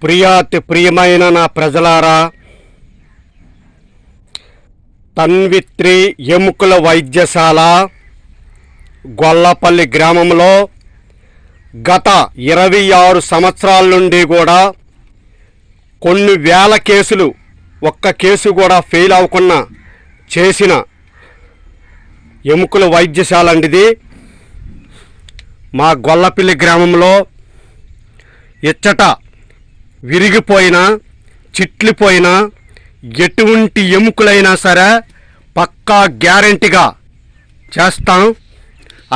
ప్రియమైన నా ప్రజలారా, తన్విత్రి ఎముకల వైద్యశాల గొల్లపల్లి గ్రామంలో గత 26 సంవత్సరాల నుండి కూడా కొన్ని వేల కేసులు ఒక్క కేసు కూడా ఫెయిల్ అవ్వకుండా చేసిన ఎముకల వైద్యశాల అండి ఇది. మా గొల్లపల్లి గ్రామంలో ఇచ్చట విరిగిపోయినా చిట్లిపోయినా ఎటువంటి ఎముకలైనా సరే పక్కా గ్యారెంటీగా చేస్తాం.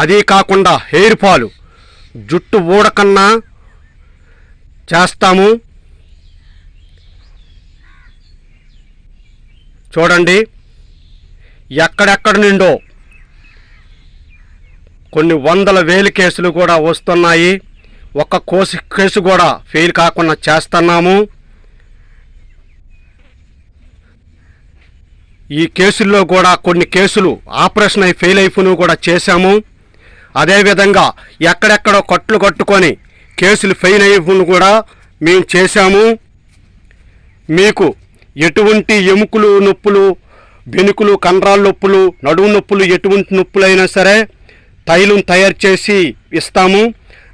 అదే కాకుండా హెయిర్ ఫాల్ జుట్టు ఊడకన్నా చేస్తాము. చూడండి, ఎక్కడెక్కడి నుండో కొన్ని వందల వేలు కేసులు కూడా వస్తున్నాయి. ఒక్క కేసు కూడా ఫెయిల్ కాకుండా చేస్తున్నాము. ఈ కేసుల్లో కూడా కొన్ని కేసులు ఆపరేషన్ అయి ఫెయిల్ అయిపోయినవి కూడా చేశాము. అదేవిధంగా ఎక్కడెక్కడో కట్లు కట్టుకొని కేసులు ఫెయిల్ అయిపోయినవి కూడా మేము చేశాము. మీకు ఎటువంటి ఎముకలు నొప్పులు, బెనుకులు, కండరాల నొప్పులు, నడుము నొప్పులు, ఎటువంటి నొప్పులైనా సరే తైలం తయారు చేసి ఇస్తాము.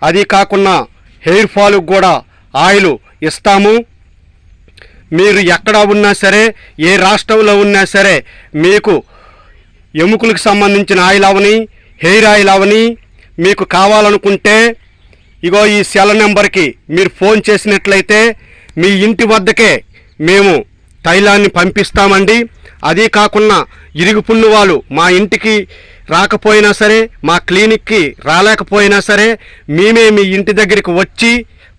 అది కాకుండా హెయిర్ ఫాల్కి కూడా ఆయిల్ ఇస్తాము. మీరు ఎక్కడ ఉన్నా సరే, ఏ రాష్ట్రంలో ఉన్నా సరే, మీకు ఎముకలకు సంబంధించిన ఆయిల్ అవని, హెయిర్ ఆయిల్ అవని మీకు కావాలనుకుంటే ఇగో ఈ సెల్ నెంబర్కి మీరు ఫోన్ చేసినట్లయితే మీ ఇంటి వద్దకే మేము తైలాన్ని పంపిస్తామండి. అది కాకుండా ఇరుగుపుళ్ళు వాళ్ళు మా ఇంటికి రాకపోయినా సరే, మా క్లినిక్కి రాలేకపోయినా సరే, మేమే మీ ఇంటి దగ్గరికి వచ్చి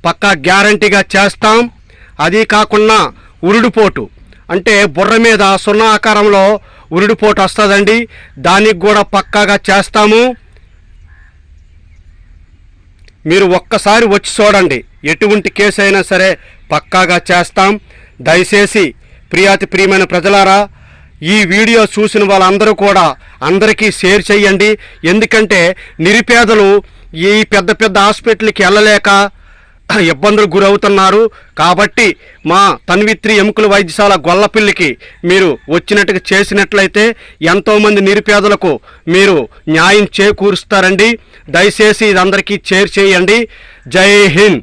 పక్కా గ్యారంటీగా చేస్తాం. అది కాకుండా ఉరుడుపోటు అంటే బుర్ర మీద సున్నా ఆకారంలో ఉరుడుపోటు వస్తుందండి, దానికి కూడా పక్కాగా చేస్తాము. మీరు ఒక్కసారి వచ్చి చూడండి, ఎటువంటి కేసు అయినా సరే పక్కాగా చేస్తాం. దయచేసి ప్రియమైన ప్రజలారా, ఈ వీడియో చూసిన వాళ్ళందరూ కూడా అందరికీ షేర్ చేయండి. ఎందుకంటే నిరుపేదలు ఈ పెద్ద పెద్ద హాస్పిటల్కి వెళ్ళలేక ఇబ్బందులు గురవుతున్నారు. కాబట్టి మా తన్విత్రి ఎముకల వైద్యశాల గొల్లపల్లికి మీరు వచ్చినట్టుగా చేసినట్లయితే ఎంతోమంది నిరుపేదలకు మీరు న్యాయం చేకూరుస్తారండి. దయచేసి ఇది అందరికీ షేర్ చేయండి. జై హింద్.